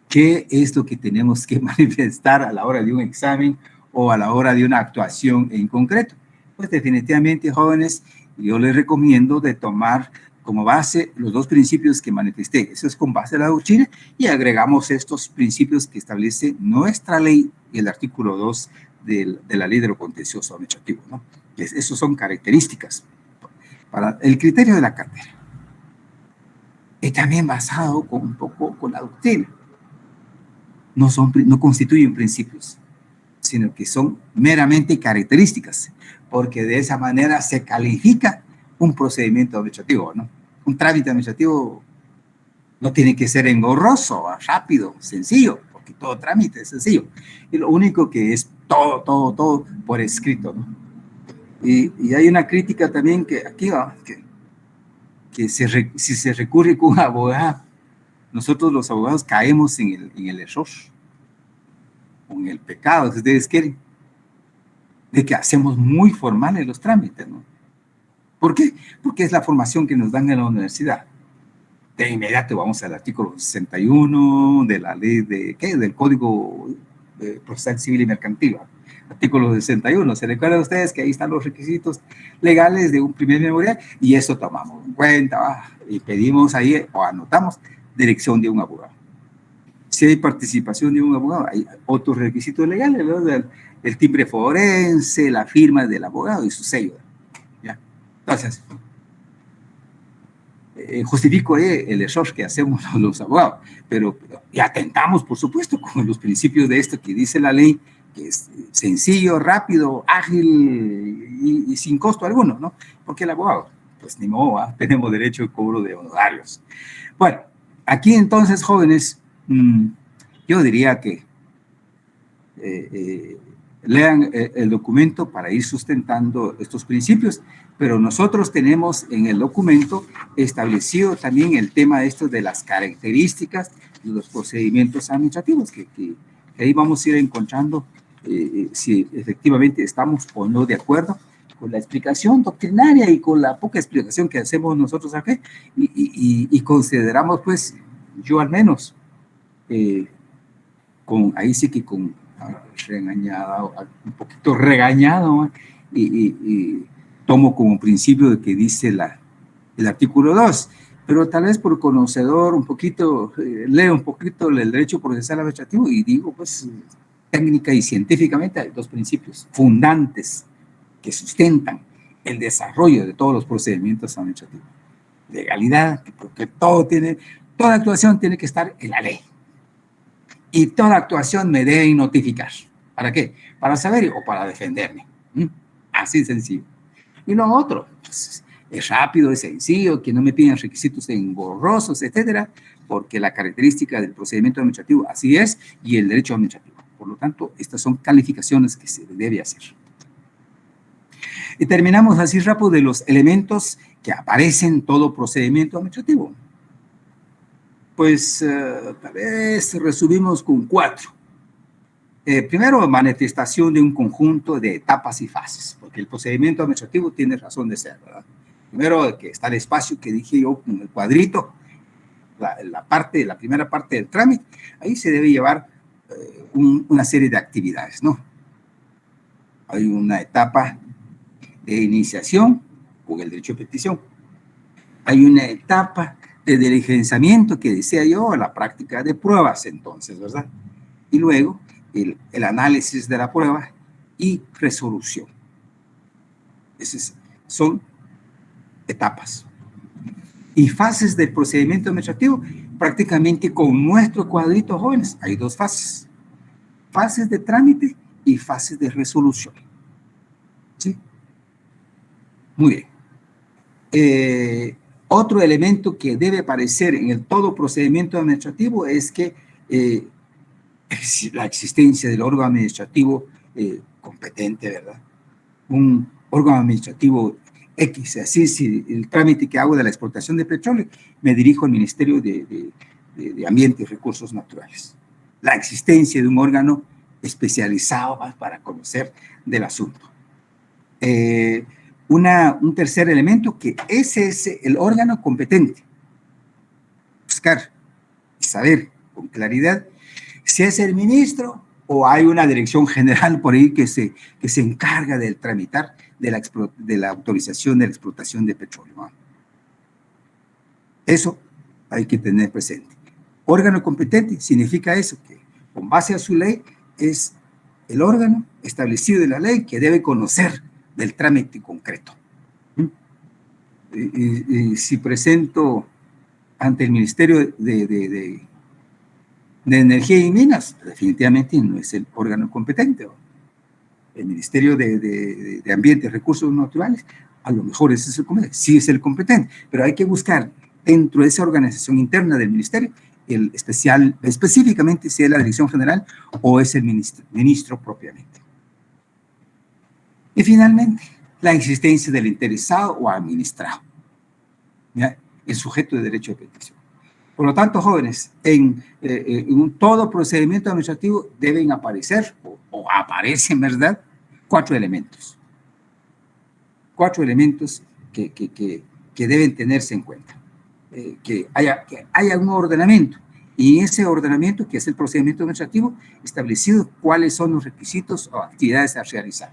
¿qué es lo que tenemos que manifestar a la hora de un examen o a la hora de una actuación en concreto? Pues definitivamente, jóvenes, yo les recomiendo de tomar como base los dos principios que manifesté. Eso es con base a la doctrina y agregamos estos principios que establece nuestra ley, el artículo 2 de la ley de lo contencioso administrativo, ¿no? Esas son características para el criterio de la cartera. Y también basado un poco con la doctrina. No constituyen principios, sino que son meramente características, porque de esa manera se califica un procedimiento administrativo, ¿no? Un trámite administrativo no tiene que ser engorroso, rápido, sencillo, porque todo trámite es sencillo. Y lo único que es todo por escrito, ¿no? Y hay una crítica también que aquí va, que si se recurre con un abogado, nosotros los abogados caemos en el error, o en el pecado, si ustedes quieren, de que hacemos muy formales los trámites, ¿no? ¿Por qué? Porque es la formación que nos dan en la universidad. De inmediato vamos al artículo 61 de la ley del Código Procesal Civil y Mercantil, artículo 61. ¿Se recuerdan ustedes que ahí están los requisitos legales de un primer memorial? Y eso tomamos en cuenta, y pedimos ahí, o anotamos, dirección de un abogado. Si hay participación de un abogado, hay otros requisitos legales, ¿no? El timbre forense, la firma del abogado y su sello, ¿ya? Entonces, justifico el error que hacemos los abogados, pero y atentamos, por supuesto, con los principios de esto que dice la ley, que es sencillo, rápido, ágil y sin costo alguno, ¿no? Porque el abogado, pues ni modo, tenemos derecho al cobro de honorarios. Bueno, aquí entonces, jóvenes, yo diría que lean el documento para ir sustentando estos principios, pero nosotros tenemos en el documento establecido también el tema de las características de los procedimientos administrativos, que ahí vamos a ir encontrando si efectivamente estamos o no de acuerdo con la explicación doctrinaria y con la poca explicación que hacemos nosotros aquí, y consideramos, pues, yo al menos, ahí sí que con regañado, un poquito regañado, y tomo como principio de que dice el artículo 2, pero tal vez por conocedor un poquito, leo un poquito el derecho procesal administrativo y digo, pues, técnica y científicamente hay dos principios fundantes que sustentan el desarrollo de todos los procedimientos administrativos. Legalidad, porque toda actuación tiene que estar en la ley. Y toda actuación me debe notificar. ¿Para qué? Para saber o para defenderme. Así sencillo. Y lo otro, pues, es rápido, es sencillo, que no me piden requisitos engorrosos, etcétera, porque la característica del procedimiento administrativo así es, y el derecho administrativo. Por lo tanto, estas son calificaciones que se debe hacer. Y terminamos así rápido de los elementos que aparecen en todo procedimiento administrativo. Pues tal vez resumimos con 4. Primero, manifestación de un conjunto de etapas y fases, porque el procedimiento administrativo tiene razón de ser, ¿verdad? Primero, que está el espacio que dije yo con el cuadrito, la primera parte del trámite, ahí se debe llevar una serie de actividades, ¿no? Hay una etapa de iniciación con el derecho de petición. Hay una etapa de diligenciamiento que decía yo, la práctica de pruebas entonces, ¿verdad? Y luego el análisis de la prueba y resolución. Esas son etapas. Y fases del procedimiento administrativo, prácticamente con nuestro cuadrito, jóvenes, hay 2 fases. Fases de trámite y fases de resolución. ¿Sí? Muy bien. Otro elemento que debe aparecer en el todo procedimiento administrativo es que la existencia del órgano administrativo competente, ¿verdad? Un órgano administrativo X, así si el trámite que hago de la exportación de petróleo, me dirijo al Ministerio de Ambiente y Recursos Naturales. La existencia de un órgano especializado para conocer del asunto. Un tercer elemento, que ese es el órgano competente. Buscar y saber con claridad si es el ministro o hay una dirección general por ahí que se encarga del tramitar de la autorización de la explotación de petróleo, ¿no? Eso hay que tener presente. Órgano competente significa eso, que con base a su ley es el órgano establecido en la ley que debe conocer del trámite concreto. Y si presento ante el Ministerio de Energía y Minas, definitivamente no es el órgano competente. El Ministerio de Ambiente y Recursos Naturales, a lo mejor ese es el competente, sí es el competente, pero hay que buscar dentro de esa organización interna del ministerio el específicamente si es la dirección general o es el ministro propiamente. Y finalmente, la existencia del interesado o administrado, ¿ya? El sujeto de derecho de petición. Por lo tanto, jóvenes, en todo procedimiento administrativo deben aparecer, o aparecen, ¿verdad?, 4 elementos. 4 elementos que deben tenerse en cuenta. Que haya un ordenamiento, y ese ordenamiento, que es el procedimiento administrativo, establecido cuáles son los requisitos o actividades a realizar.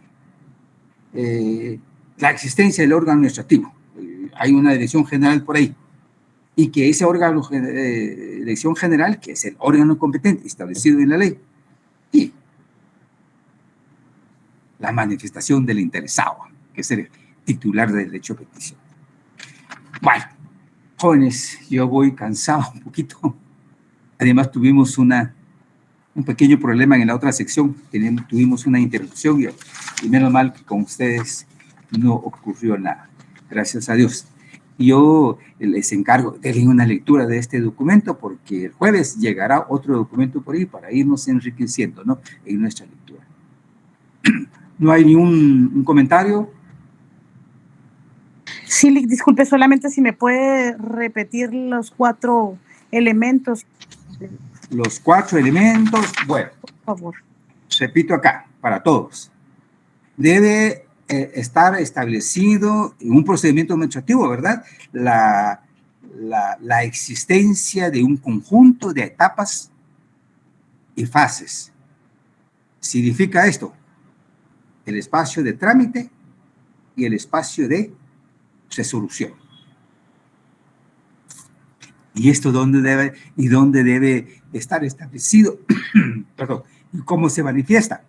La existencia del órgano administrativo. Hay una dirección general por ahí, y que ese órgano de dirección general, que es el órgano competente establecido en la ley, y la manifestación del interesado, que es el titular del derecho de petición. Bueno, jóvenes, yo voy cansado un poquito. Además tuvimos un pequeño problema en la otra sección, tuvimos una interrupción y menos mal que con ustedes no ocurrió nada, gracias a Dios. Yo les encargo de una lectura de este documento, porque el jueves llegará otro documento por ahí para irnos enriqueciendo, ¿no?, en nuestra lectura. ¿No hay ni un comentario? Sí, disculpe, solamente si me puede repetir los 4 elementos. Los 4 elementos, bueno, por favor. Repito acá, para todos. Debe estar establecido en un procedimiento administrativo, ¿verdad?, la existencia de un conjunto de etapas y fases. Significa esto: el espacio de trámite y el espacio de resolución. ¿Y esto dónde debe estar establecido? Perdón. ¿Y cómo se manifiesta?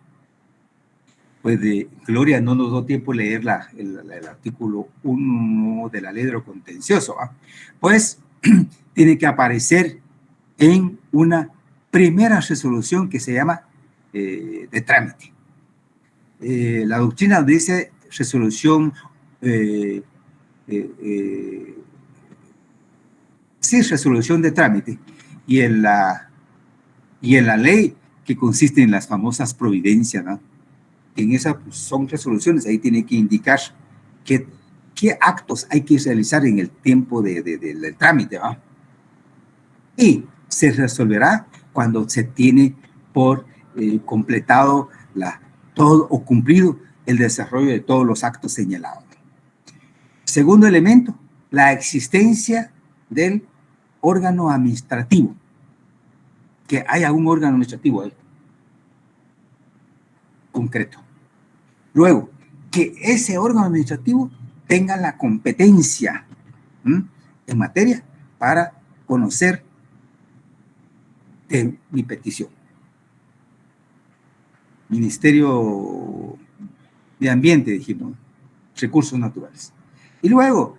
Pues Gloria no nos dio tiempo leer el artículo 1 de la ley de lo contencioso, ¿eh? Pues tiene que aparecer en una primera resolución que se llama de trámite. La doctrina dice resolución, sí, resolución de trámite, y en la ley, que consiste en las famosas providencias, ¿no? En esas pues, son resoluciones, ahí tiene que indicar qué actos hay que realizar en el tiempo del trámite, ¿no? Y se resolverá cuando se tiene por completado todo o cumplido el desarrollo de todos los actos señalados. Segundo elemento, la existencia del órgano administrativo, que haya un órgano administrativo ahí. concreto. Luego, que ese órgano administrativo tenga la competencia en materia para conocer de mi petición. Ministerio de Ambiente, dijimos, recursos naturales. Y luego,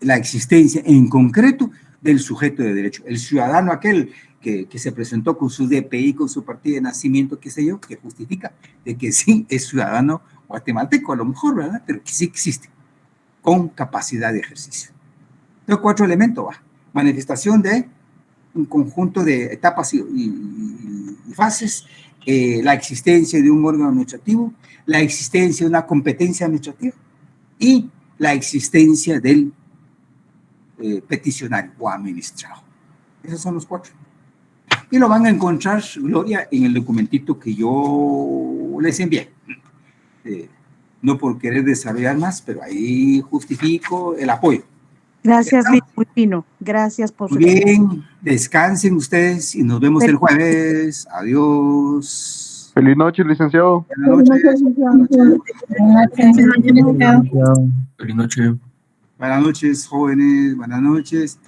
la existencia en concreto del sujeto de derecho, el ciudadano aquel que se presentó con su DPI, con su partida de nacimiento, qué sé yo, que justifica de que sí es ciudadano guatemalteco, a lo mejor, ¿verdad? Pero que sí existe, con capacidad de ejercicio. Los 4 elementos, va. Manifestación de un conjunto de etapas y fases, la existencia de un órgano administrativo, la existencia de una competencia administrativa y la existencia del peticionario o administrado. Esos son los 4. Y lo van a encontrar, Gloria, en el documentito que yo les envié. No por querer desarrollar más, pero ahí justifico el apoyo. Gracias, muy fino. Gracias por Muy bien, descansen ustedes y nos vemos el jueves. Adiós. Feliz noche, licenciado. Buenas noches. Feliz noche. Buenas noches, jóvenes. Buenas noches.